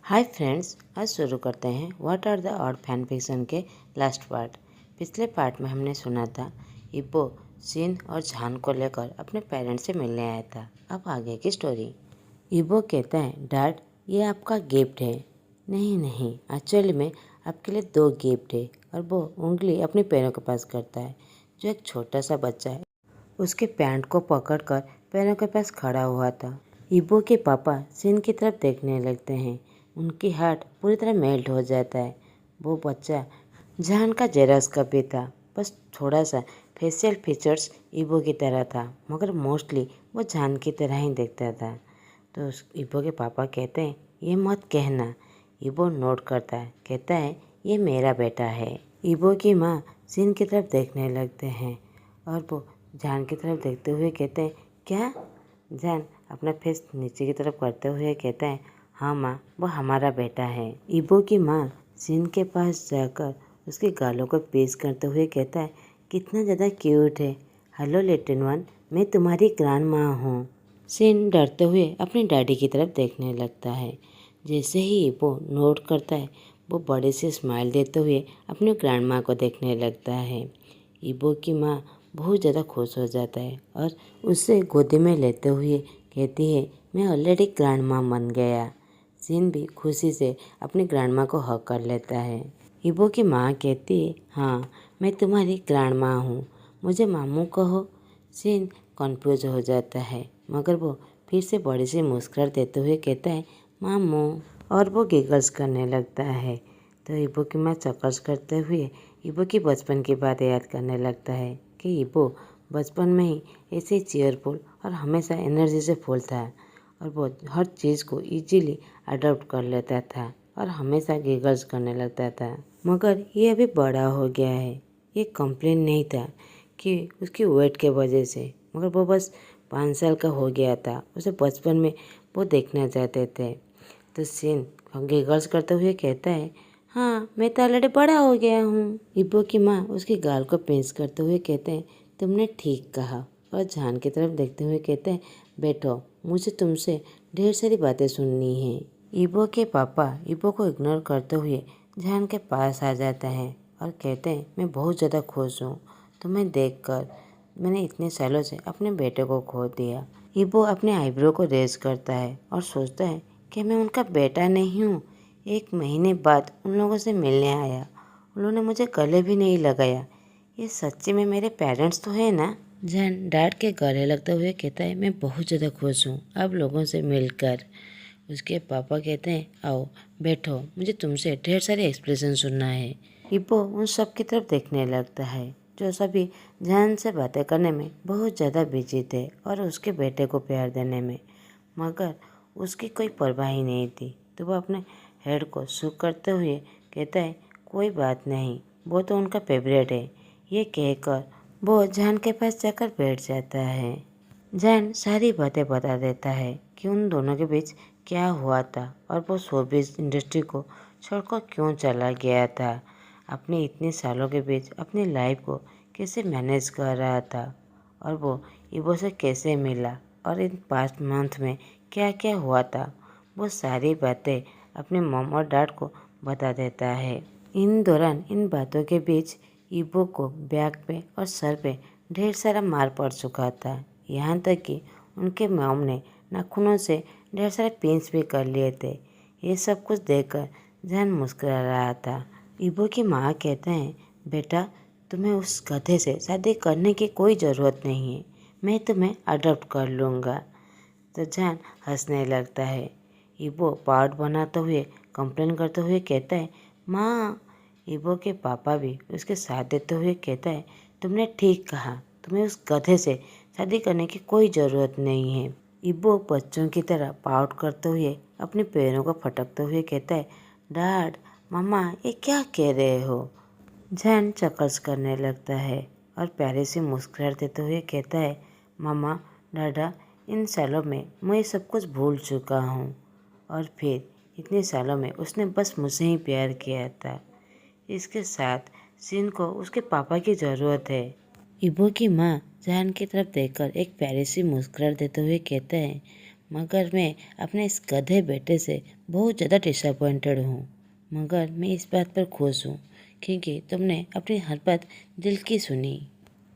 Hi friends, आज शुरू करते हैं what are the odd fan fiction के लास्ट पार्ट। पिछले पार्ट में हमने सुना था इब्बो शिन और झान को लेकर अपने पेरेंट्स से मिलने आया था। अब आगे की स्टोरी। इब्बो कहता है, डैड ये आपका गिफ्ट है। नहीं नहीं, एक्चुअली में आपके लिए 2 गिफ्ट है। और वो उंगली अपने पैरों के पास करता है। जो एक छोटा सा बच्चा है उसके पैंट को पकड़कर पैरों के पास खड़ा हुआ था। इब्बो के पापा शिन की तरफ देखने लगते हैं। उनकी हार्ट पूरी तरह मेल्ट हो जाता है। वो बच्चा जान का जेरॉक्स कॉपी था, बस थोड़ा सा फेशियल फीचर्स इब्बो की तरह था, मगर मोस्टली वो जान की तरह ही दिखता था। तो इब्बो के पापा कहते हैं, ये मत कहना। इब्बो नोट करता है, कहता है, ये मेरा बेटा है। इब्बो की माँ शिन की तरफ देखने लगते हैं और वो जान की तरफ देखते हुए कहते हैं, क्या? जान अपना फेस नीचे की तरफ करते हुए कहता है, हाँ माँ, वो हमारा बेटा है। इब्बो की माँ शिन के पास जाकर उसके गालों को पेश करते हुए कहता है, कितना ज़्यादा क्यूट है। हेलो लिटिल वन, मैं तुम्हारी ग्रैंड माँ हूँ। शिन डरते हुए अपनी डैडी की तरफ देखने लगता है। जैसे ही इब्बो नोट करता है, वो बड़े से स्माइल देते हुए अपनी ग्रैंड माँ को देखने लगता है। इब्बो की माँ बहुत ज़्यादा खुश हो जाता है और उससे गोदी में लेते हुए कहती है, मैं ऑलरेडी ग्रैंड माँ बन गया। शिन भी खुशी से अपनी ग्रैंड माँ को हग कर लेता है। इब्बो की माँ कहती है, हाँ मैं तुम्हारी ग्रैंड माँ हूँ, मुझे मामू कहो। शिन कन्फ्यूज हो जाता है, मगर वो फिर से बड़ी सी मुस्कुराहट देते हुए कहता है, मामू। और वो गिगल्स करने लगता है। तो इब्बो की माँ चक्कर्स करते हुए इब्बो की बचपन की बातें याद करने लगता है कि इब्बो बचपन में ही ऐसे चीयरफुल और हमेशा एनर्जी से फुल था और वो हर चीज़ को इजीली अडॉप्ट कर लेता था और हमेशा गिगल्स करने लगता था। मगर ये अभी बड़ा हो गया है। ये कंप्लेन नहीं था कि उसकी वेट के वजह से, मगर वो बस 5 साल का हो गया था। उसे बचपन में वो देखना चाहते थे। तो शिन गिगल्स करते हुए कहता है, हाँ मैं तो ऑलरेडी बड़ा हो गया हूँ। इब्बो की माँ उसके गाल को पेंच करते हुए कहते हैं, तुमने ठीक कहा। और जान की तरफ देखते हुए कहते हैं, बैठो, मुझे तुमसे ढेर सारी बातें सुननी है। इब्बो के पापा इब्बो को इग्नोर करते हुए जान के पास आ जाता है और कहते हैं, मैं बहुत ज़्यादा खुश हूँ तुम्हें देखकर। मैंने इतने सालों से अपने बेटे को खो दिया। इब्बो अपने आईब्रो को रेज करता है और सोचता है कि मैं उनका बेटा नहीं हूँ। 1 महीने बाद उन लोगों से मिलने आया, उन्होंने मुझे गले भी नहीं लगाया। ये सच्ची में मेरे पेरेंट्स तो है ना? जैन डैड के गले लगते हुए कहता है, मैं बहुत ज़्यादा खुश हूँ अब लोगों से मिलकर। उसके पापा कहते हैं, आओ बैठो, मुझे तुमसे ढेर सारे एक्सप्रेशन सुनना है। इब्बो उन सब की तरफ देखने लगता है जो सभी जैन से बातें करने में बहुत ज़्यादा बिजी थे और उसके बेटे को प्यार देने में, मगर उसकी कोई परवाह ही नहीं थी। तो वो अपने हेड को सूख करते हुए कहता है, कोई बात नहीं, वो तो उनका फेवरेट है। ये कहकर वो जान के पास जाकर बैठ जाता है। जान सारी बातें बता देता है कि उन दोनों के बीच क्या हुआ था और वो शोबिज़ इंडस्ट्री को छोड़कर क्यों चला गया था। अपने इतने सालों के बीच अपनी लाइफ को कैसे मैनेज कर रहा था और वो इबो से कैसे मिला और इन पास्ट मंथ में क्या क्या हुआ था। वो सारी बातें अपने मॉम और डैड को बता देता है। इन दौरान इन बातों के बीच इबो को बैक पे और सर पे ढेर सारा मार पड़ चुका था, यहाँ तक कि उनके मॉम ने नाखूनों से ढेर सारे पिंच भी कर लिए थे। ये सब कुछ देखकर जान मुस्कुरा रहा था। इबो की माँ कहते हैं, बेटा तुम्हें उस गधे से शादी करने की कोई ज़रूरत नहीं है, मैं तुम्हें अडॉप्ट कर लूँगा। तो जान हंसने लगता है। इबो पार्ट बनाते हुए कंप्लेन करते हुए कहता है, माँ। इबो के पापा भी उसके साथ देते हुए कहता है, तुमने ठीक कहा, तुम्हें उस गधे से शादी करने की कोई ज़रूरत नहीं है। इब्बो बच्चों की तरह पाउट करते हुए अपने पैरों को फटकते हुए कहता है, डैड मम्मा ये क्या कह रहे हो? जैन चक्कर्स करने लगता है और प्यारे से मुस्कुराहट देते हुए कहता है, मम्मा डाडा, इन सालों में मैं ये सब कुछ भूल चुका हूँ। और फिर इतने सालों में उसने बस मुझसे ही प्यार किया था। इसके साथ शिन को उसके पापा की ज़रूरत है। इब्बो की माँ जान की तरफ देखकर एक प्यारी सी मुस्कुराहट देते हुए कहते हैं, मगर मैं अपने इस गधे बेटे से बहुत ज़्यादा डिसअपॉइंटेड हूँ। मगर मैं इस बात पर खुश हूँ क्योंकि तुमने अपनी हर बात दिल की सुनी।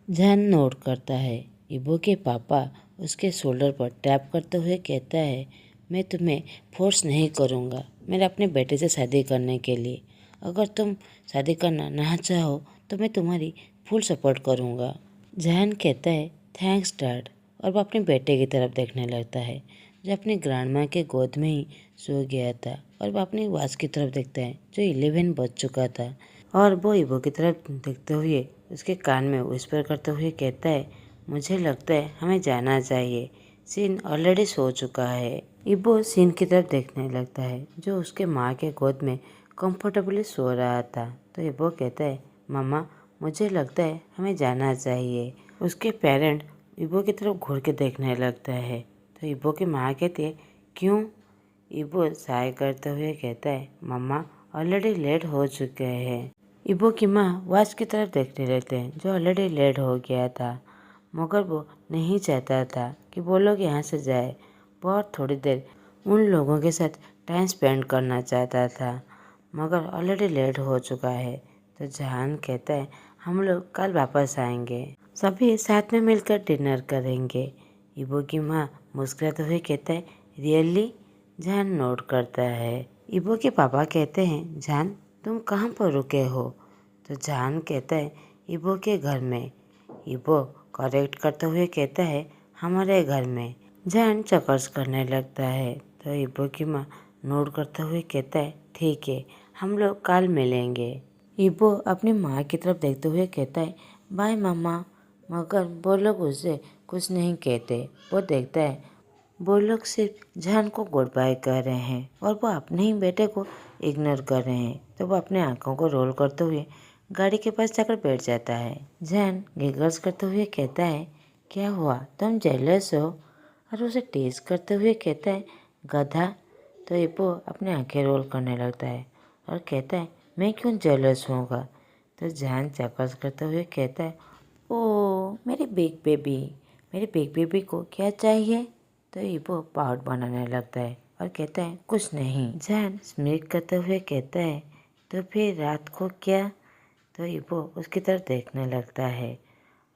जहान नोट करता है। इबो के पापा उसके शोल्डर पर टैप करते हुए कहता है, मैं तुम्हें फोर्स नहीं करूँगा मेरे अपने बेटे से शादी करने के लिए। अगर तुम शादी करना ना चाहो तो मैं तुम्हारी फुल सपोर्ट करूँगा। जहान कहता है, थैंक्स डैड, और वो अपने बेटे की तरफ देखने लगता है जो अपनी ग्रैंड माँ के गोद में ही सो गया था। और वो अपनी वॉच की तरफ देखता है जो 11 बज चुका था। और वो इबो की तरफ देखते हुए उसके कान में विस्पर करते हुए कहता है, मुझे लगता है हमें जाना चाहिए, सीन ऑलरेडी सो चुका है। इबो सीन की तरफ देखने लगता है जो उसके माँ के गोद में कंफर्टेबली सो रहा था। तो इबो कहता है, मम्मा मुझे लगता है हमें जाना चाहिए। उसके पेरेंट इबो की तरफ घूर के देखने लगता है। तो इबो की माँ कहती है, क्यों? इबो साय करते हुए कहता है, मम्मा ऑलरेडी लेट हो चुके हैं। इबो की माँ वॉच की तरफ देखने लगते हैं जो ऑलरेडी लेट हो गया था। मगर वो नहीं चाहता था कि वो लोग यहाँ से जाए। बहुत थोड़ी देर उन लोगों के साथ टाइम स्पेंड करना चाहता था मगर ऑलरेडी लेट हो चुका है। तो जहान कहता है, हम लोग कल वापस आएंगे, सभी साथ में मिलकर डिनर करेंगे। इबो की माँ मुस्कुराते हुए कहता है, रियली? जहान नोट करता है। इबो के पापा कहते हैं, जहान तुम कहाँ पर रुके हो? तो जहान कहता है, इबो के घर में। इबो करेक्ट करते हुए कहता है, हमारे घर में। जहान चक्कर्स करने लगता है। तो इबो की माँ नोट करते हुए कहता है, ठीक है, हम लोग कल मिलेंगे। इबो अपनी माँ की तरफ देखते हुए कहता है, बाय मम्मा। मगर वो लोग उसे कुछ नहीं कहते। वो देखता है वो लोग सिर्फ जहान को गुड बाय कर रहे हैं और वो अपने ही बेटे को इग्नोर कर रहे हैं। तो वो अपने आंखों को रोल करते हुए गाड़ी के पास जाकर बैठ जाता है। जहान गिगल्स करते हुए कहता है, क्या हुआ, तुम जेलस हो? और उसे टीज करते हुए कहता है, गधा। तो इबो अपने आंखें रोल करने लगता है और कहता है, मैं क्यों जेलस होऊंगा? तो जहान चक्कर्स करते हुए कहता है, ओ मेरी बिग बेबी को क्या चाहिए? तो इबो पाउट बनाने लगता है और कहता है, कुछ नहीं। जहान स्मित करते हुए कहता है, तो फिर रात को क्या? तो इबो उसकी तरफ देखने लगता है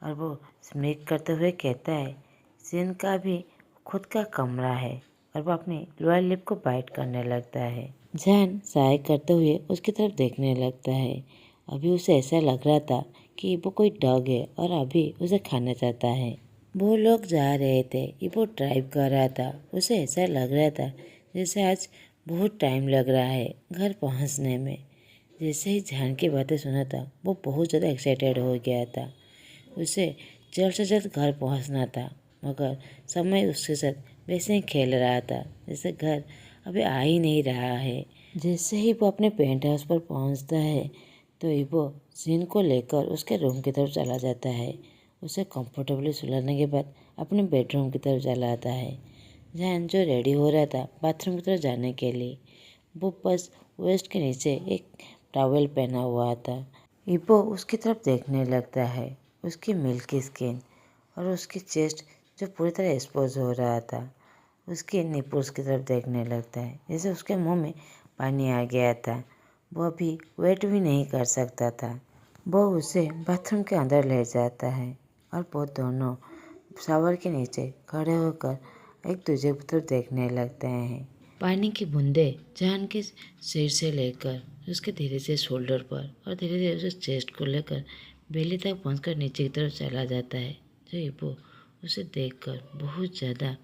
और वो स्मित करते हुए कहता है, सिन का भी खुद का कमरा है। और वो अपनी लोअर लिप को बाइट करने लगता है। जहान साय करते हुए उसकी तरफ देखने लगता है। अभी उसे ऐसा लग रहा था कि वो कोई डॉग है और अभी उसे खाना चाहता है। वो लोग जा रहे थे, वो ड्राइव कर रहा था। उसे ऐसा लग रहा था जैसे आज बहुत टाइम लग रहा है घर पहुंचने में। जैसे ही जहान की बातें सुना था वो बहुत ज़्यादा एक्साइटेड हो गया था। उसे जल्द से जल्द घर पहुंचना था मगर समय उसके साथ वैसे ही खेल रहा था जैसे घर अभी आ ही नहीं रहा है। जैसे ही वो अपने पेंट हाउस पर पहुंचता है तो इबो सीन को लेकर उसके रूम की तरफ चला जाता है। उसे कंफर्टेबली सुलाने के बाद अपने बेडरूम की तरफ चला आता है। जहान जो रेडी हो रहा था बाथरूम की तरफ जाने के लिए, वो बस वेस्ट के नीचे एक टॉवेल पहना हुआ था। इबो उसकी तरफ देखने लगता है, उसकी मिल्की स्किन और उसकी चेस्ट जो पूरी तरह एक्सपोज हो रहा था। उसके निपुल्स की तरफ देखने लगता है जैसे उसके मुंह में पानी आ गया था। वो अभी वेट भी नहीं कर सकता था। वो उसे बाथरूम के अंदर ले जाता है और वो दोनों शावर के नीचे खड़े होकर एक दूसरे की तरफ देखने लगते हैं। पानी की बूंदे जहान के सिर से लेकर उसके धीरे से शोल्डर पर और धीरे धीरे उसे चेस्ट को लेकर बेली तक पहुंचकर नीचे की तरफ चला जाता है। जो इबो उसे देखकर बहुत ज़्यादा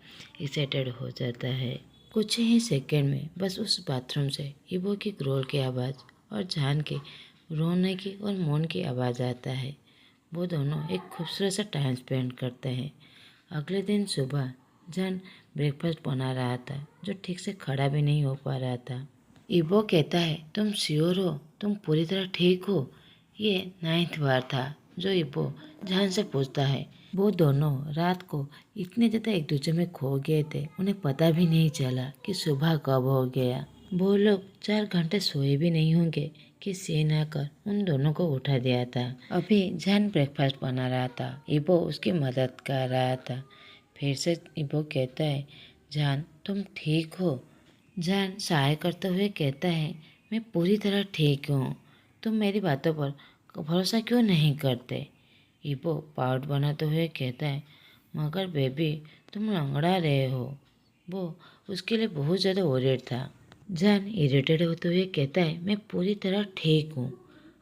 एक्साइटेड हो जाता है। कुछ ही सेकंड में बस उस बाथरूम से इबो की ग्रोल की आवाज़ और जहान के रोने की और मौन की आवाज़ आता है। वो दोनों एक खूबसूरत सा टाइम स्पेंड करते हैं। अगले दिन सुबह जहान ब्रेकफास्ट बना रहा था जो ठीक से खड़ा भी नहीं हो पा रहा था। इबो कहता है, तुम श्योर हो, तुम पूरी तरह ठीक हो? ये 9th बार था जो इबो जहान से पूछता है। वो दोनों रात को इतने ज़्यादा एक दूसरे में खो गए थे उन्हें पता भी नहीं चला कि सुबह कब हो गया। वो लोग 4 घंटे सोए भी नहीं होंगे कि सीन आकर उन दोनों को उठा दिया था। अभी जहान ब्रेकफास्ट बना रहा था, इबो उसकी मदद कर रहा था। फिर से इबो कहता है, जान, तुम ठीक हो? जान सहाय करते हुए कहता है, मैं पूरी तरह ठीक हूँ। तुम मेरी बातों पर भरोसा क्यों नहीं करते? इबो पाउट बनाते हुए कहता है, मगर बेबी तुम लंगड़ा रहे हो। वो उसके लिए बहुत ज़्यादा वरीड था। जान इरिटेट होते हुए कहता है, मैं पूरी तरह ठीक हूँ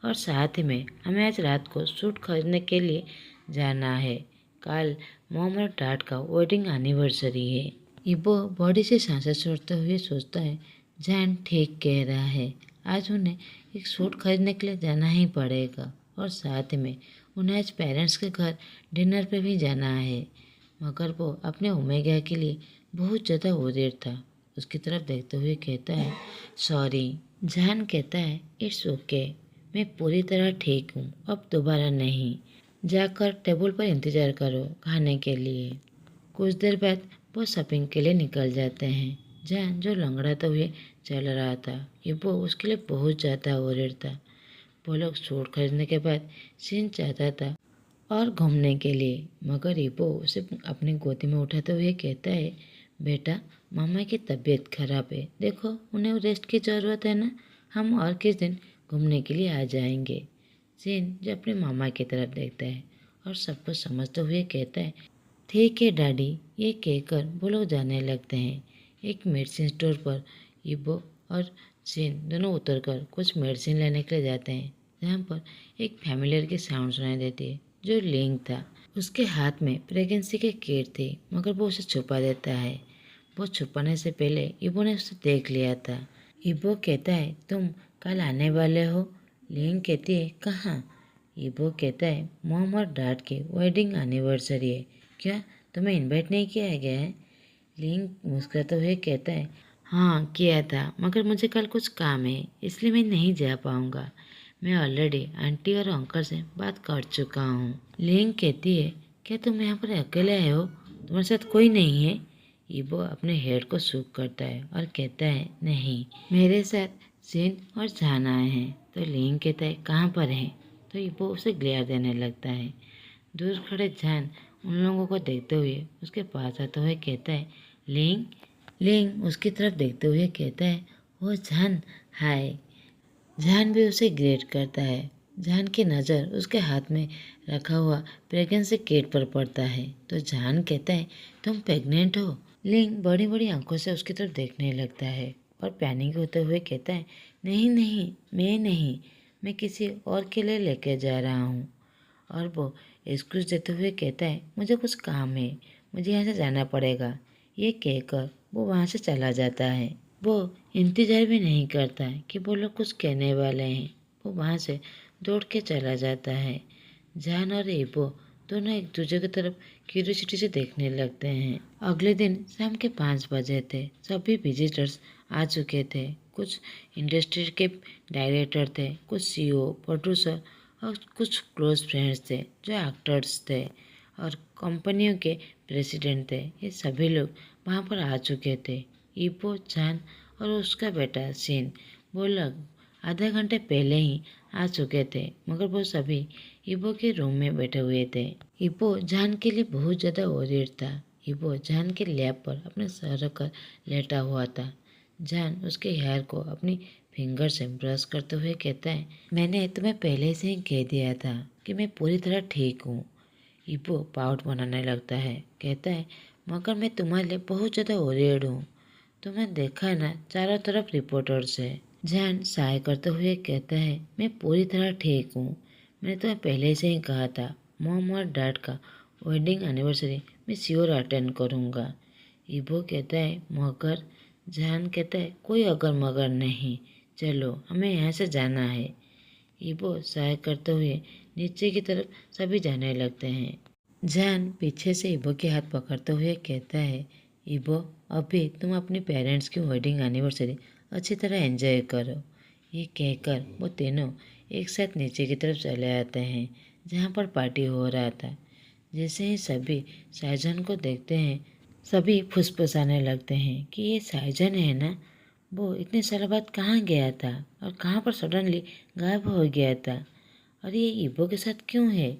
और साथ ही में हमें आज रात को सूट खरीदने के लिए जाना है। कल मॉम और डैड का वेडिंग एनिवर्सरी है। इबो बॉडी से सांसें छोड़ते हुए सोचता है, जान ठीक कह रहा है। आज उन्हें एक सूट खरीदने के लिए जाना ही पड़ेगा और साथ में उन्हें आज पेरेंट्स के घर डिनर पे भी जाना है। मगर वो अपने ओमेगा के लिए बहुत ज़्यादा वरीड था। उसकी तरफ देखते हुए कहता है, सॉरी। जान कहता है, इट्स ओके, मैं पूरी तरह ठीक हूँ, अब दोबारा नहीं। जाकर टेबल पर इंतज़ार करो खाने के लिए। कुछ देर बाद वो शॉपिंग के लिए निकल जाते हैं। जान जो लंगड़ाते हुए चल रहा था, ये वो उसके लिए बहुत ज़्यादा वरीड था। वो लोग सूट खरीदने के बाद सीन चाहता था और घूमने के लिए, मगर इबो उसे अपनी गोदी में उठाते हुए कहता है, बेटा मामा की तबीयत खराब है, देखो उन्हें रेस्ट की ज़रूरत है ना, हम और किस दिन घूमने के लिए आ जाएंगे। सीन जो अपने मामा की तरफ देखता है और सब कुछ समझते हुए कहता है, ठीक है डैडी। ये कहकर वो लोग जाने लगते हैं। एक मेडिसिन स्टोर पर इबो और सीन दोनों उतरकर कुछ मेडिसिन लेने के लिए जाते हैं, जहाँ पर एक फैमिलियर की साउंड सुनाई देती है जो लिंक था। उसके हाथ में प्रेगनेंसी के किट थी, मगर वो उसे छुपा देता है। वो छुपाने से पहले इबो ने उसे देख लिया था। इबो कहता है, तुम कल आने वाले हो? लिंक कहती है, कहाँ? इबो कहता है, मॉम और डैड की वेडिंग एनिवर्सरी है, क्या तुम्हें इनवाइट नहीं किया गया है? लिंक मुस्कुराते हुए कहता है, हाँ किया था, मगर मुझे कल कुछ काम है इसलिए मैं नहीं जा पाऊँगा। मैं ऑलरेडी आंटी और अंकल से बात कर चुका हूँ। लिंक कहती है, क्या तुम यहाँ पर अकेले आए हो? तुम्हारे साथ कोई नहीं है? इबो अपने हेड को सूख करता है और कहता है, नहीं, मेरे साथ सीन और जान आए हैं। तो लिंक कहता है, कहाँ पर है? तो इबो उसे ग्लेयर देने लगता है। दूर खड़े जान उन लोगों को देखते हुए उसके पास आते हुए कहता है, लिंक। लिंक उसकी तरफ देखते हुए कहता है, वो जान, हाय। जान भी उसे ग्रेट करता है। जान की नज़र उसके हाथ में रखा हुआ प्रेगनेंसी किट पर पड़ता है तो जान कहता है, तुम प्रेग्नेंट हो? लिंक बड़ी बड़ी आंखों से उसकी तरफ देखने लगता है और पैनिक होते हुए कहता है, नहीं नहीं, मैं नहीं, मैं किसी और के लिए लेके जा रहा हूँ। और वो एक्सक्यूज़ देते हुए कहता है, मुझे कुछ काम है, मुझे यहाँ से जाना पड़ेगा। ये कहकर वो वहाँ से चला जाता है। वो इंतज़ार भी नहीं करता कि वो लोग कुछ कहने वाले हैं। वो वहाँ से दौड़ के चला जाता है। जान और एबो दोनों एक दूसरे की तरफ क्यूरियोसिटी से देखने लगते हैं। अगले दिन शाम के 5 बजे थे। सभी विजिटर्स आ चुके थे। कुछ इंडस्ट्री के डायरेक्टर थे, कुछ सीईओ, प्रोड्यूसर और कुछ क्लोज फ्रेंड्स थे जो एक्टर्स थे और कंपनियों के प्रेसिडेंट थे। ये सभी लोग वहाँ पर आ चुके थे। इबो, जान और उसका बेटा सीन वो लोग आधे घंटे पहले ही आ चुके थे, मगर वो सभी इबो के रूम में बैठे हुए थे। इबो जान के लिए बहुत ज़्यादा वरीड था। इबो जान के लैप पर अपने सर रखकर लेटा हुआ था। जान उसके हेयर को अपनी फिंगर से ब्रश करते हुए कहता है, मैंने तुम्हें पहले से ही कह दिया था कि मैं पूरी तरह ठीक हूँ। इबो पाउट बनाने लगता है, कहता है, मगर मैं तुम्हारे लिए बहुत ज़्यादा वरीड हूँ। तुम्हें देखा है ना, चारों तरफ रिपोर्टर्स है। जान सहाय करते हुए कहता है, मैं पूरी तरह ठीक हूँ। मैंने तुम्हें पहले से ही कहा था, मॉम और डैड का वेडिंग एनिवर्सरी मैं श्योर अटेंड करूँगा। इबो कहता है, मगर? जान कहता है, कोई अगर मगर नहीं, चलो हमें यहाँ से जाना है। इबो सहाय करते हुए नीचे की तरफ सभी जाने लगते हैं। जान पीछे से इबो के हाथ पकड़ते हुए कहता है, इबो अभी तुम अपने पेरेंट्स की वेडिंग एनिवर्सरी अच्छी तरह एंजॉय करो। ये कहकर वो तीनों एक साथ नीचे की तरफ चले आते हैं जहाँ पर पार्टी हो रहा था। जैसे ही सभी साइजन को देखते हैं, सभी फुसफुसाने लगते हैं कि ये साइजन है ना, वो इतने साल बाद कहाँ गया था और कहाँ पर सडनली गायब हो गया था, और ये इबो के साथ क्यों है,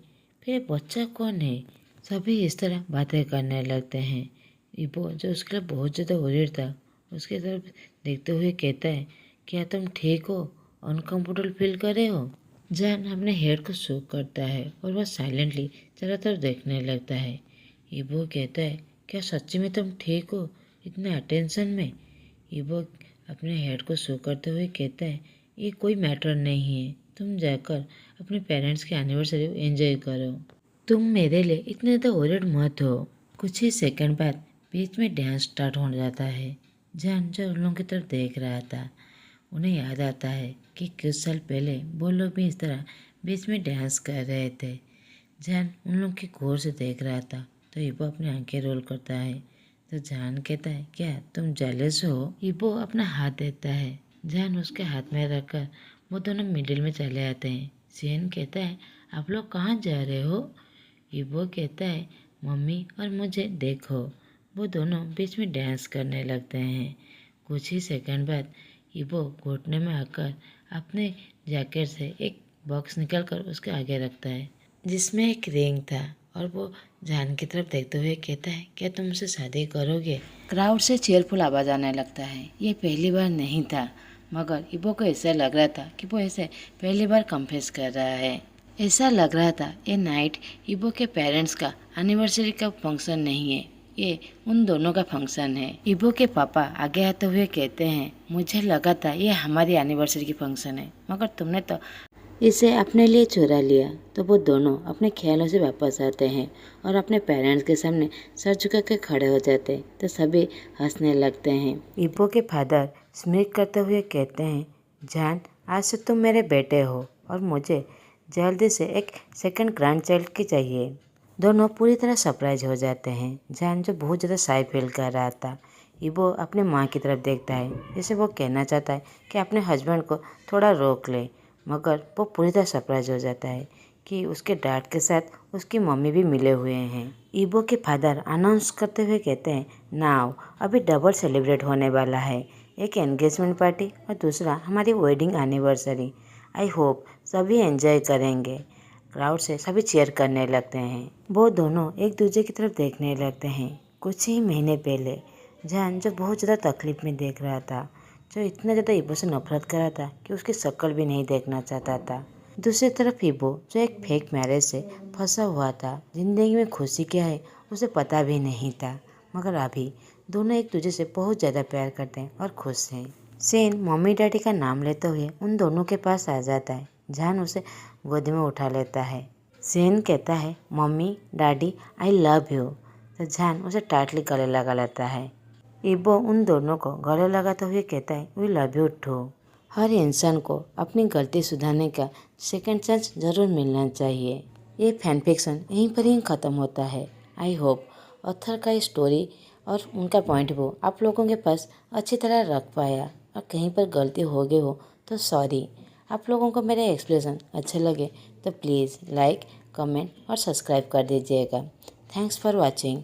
फिर बच्चा कौन है? सभी इस तरह बातें करने लगते हैं। इबो जो उसके लिए बहुत ज़्यादा वरीड था उसकी तरफ देखते हुए कहता है, क्या तुम ठीक हो? अनकम्फर्टेबल फील कर रहे हो? जैन अपने हेड को शो करता है और वह साइलेंटली चारों तरफ देखने लगता है। इबो कहता है, क्या सच्ची में तुम ठीक हो इतने अटेंशन में? इबो अपने हेड को शो करते हुए कहता है, ये कोई मैटर नहीं है, तुम जाकर अपने पेरेंट्स की एनिवर्सरी एंजॉय करो। तुम मेरे लिए इतने तो वरीड मत हो। कुछ ही सेकंड बाद बीच में डांस स्टार्ट हो जाता है। जैन जो उन लोगों की तरफ देख रहा था उन्हें याद आता है कि कुछ साल पहले वो लोग भी इस तरह बीच में डांस कर रहे थे। जैन उन लोग की गौर से देख रहा था तो इबो अपनी आंखें रोल करता है। तो जैन कहता है, क्या तुम जेलस हो? इबो अपना हाथ देता है। जैन उसके हाथ में रखकर वो दोनों मिडिल में चले आते हैं। जैन कहता है, आप लोग कहाँ जा रहे हो? इबो कहता है, मम्मी और मुझे देखो। वो दोनों बीच में डांस करने लगते हैं। कुछ ही सेकंड बाद इबो घुटने में आकर अपने जैकेट से एक बॉक्स निकालकर उसके आगे रखता है जिसमें एक रिंग था और वो जान की तरफ देखते हुए कहता है, क्या तुम मुझसे शादी करोगे? क्राउड से चीयरफुल आवाज आने लगता है। ये पहली बार नहीं था मगर इबो को ऐसा लग रहा था कि वो ऐसे पहली बार कन्फेस कर रहा है। ऐसा लग रहा था ये नाइट इबो के पेरेंट्स का एनिवर्सरी का फंक्शन नहीं है, ये उन दोनों का फंक्शन है। इबो के पापा आगे आते हुए कहते हैं, मुझे लगा था ये हमारी एनिवर्सरी की फंक्शन है मगर तुमने तो इसे अपने लिए चुरा लिया। तो वो दोनों अपने ख्यालों से वापस आते हैं और अपने पेरेंट्स के सामने सर झुका के खड़े हो जाते हैं तो सभी हंसने लगते हैं। इबो के फादर स्मित करते हुए कहते हैं, जान आज से तुम मेरे बेटे हो और मुझे जल्दी से एक सेकंड ग्रैंड चाइल्ड की चाहिए। दोनों पूरी तरह सरप्राइज हो जाते हैं। जान जो बहुत ज़्यादा शाय फील कर रहा था इबो अपने माँ की तरफ देखता है जैसे वो कहना चाहता है कि अपने हस्बैंड को थोड़ा रोक ले मगर वो पूरी तरह सरप्राइज हो जाता है कि उसके डैड के साथ उसकी मम्मी भी मिले हुए हैं। इबो के फादर अनाउंस करते हुए कहते हैं, नाउ अभी डबल सेलिब्रेट होने वाला है, एक एंगेजमेंट पार्टी और दूसरा हमारी वेडिंग एनिवर्सरी। आई होप सभी एंजॉय करेंगे। क्राउड से सभी चीयर करने लगते हैं। वो दोनों एक दूसरे की तरफ देखने लगते हैं। कुछ ही महीने पहले जान जो बहुत ज़्यादा तकलीफ में देख रहा था, जो इतना ज़्यादा इबो से नफरत कर रहा था कि उसकी शक्ल भी नहीं देखना चाहता था। दूसरी तरफ इबो जो एक फेक मैरिज से फंसा हुआ था, जिंदगी में खुशी क्या है उसे पता भी नहीं था मगर अभी दोनों एक दूसरे से बहुत ज़्यादा प्यार करते हैं और खुश हैं। सेन मम्मी डैडी का नाम लेते हुए उन दोनों के पास आ जाता है। जान उसे गोदी में उठा लेता है। सेन कहता है, mummy daddy I love you. तो जान उसे टाइटली गले लगा लेता है। इबो उन दोनों को गले लगाते हुए कहता है, वी लव यू टू। हर इंसान को अपनी गलती सुधारने का सेकंड चांस जरूर मिलना चाहिए। ये फैन फिक्शन यहीं पर ही ख़त्म होता है। आई होप ऑथर का स्टोरी और उनका पॉइंट वो आप लोगों के पास अच्छी तरह रख पाया और कहीं पर गलती हो गई हो तो सॉरी। आप लोगों को मेरे एक्सप्लेनेशन अच्छे लगे तो प्लीज़ लाइक, कमेंट और सब्सक्राइब कर दीजिएगा। Thanks for watching.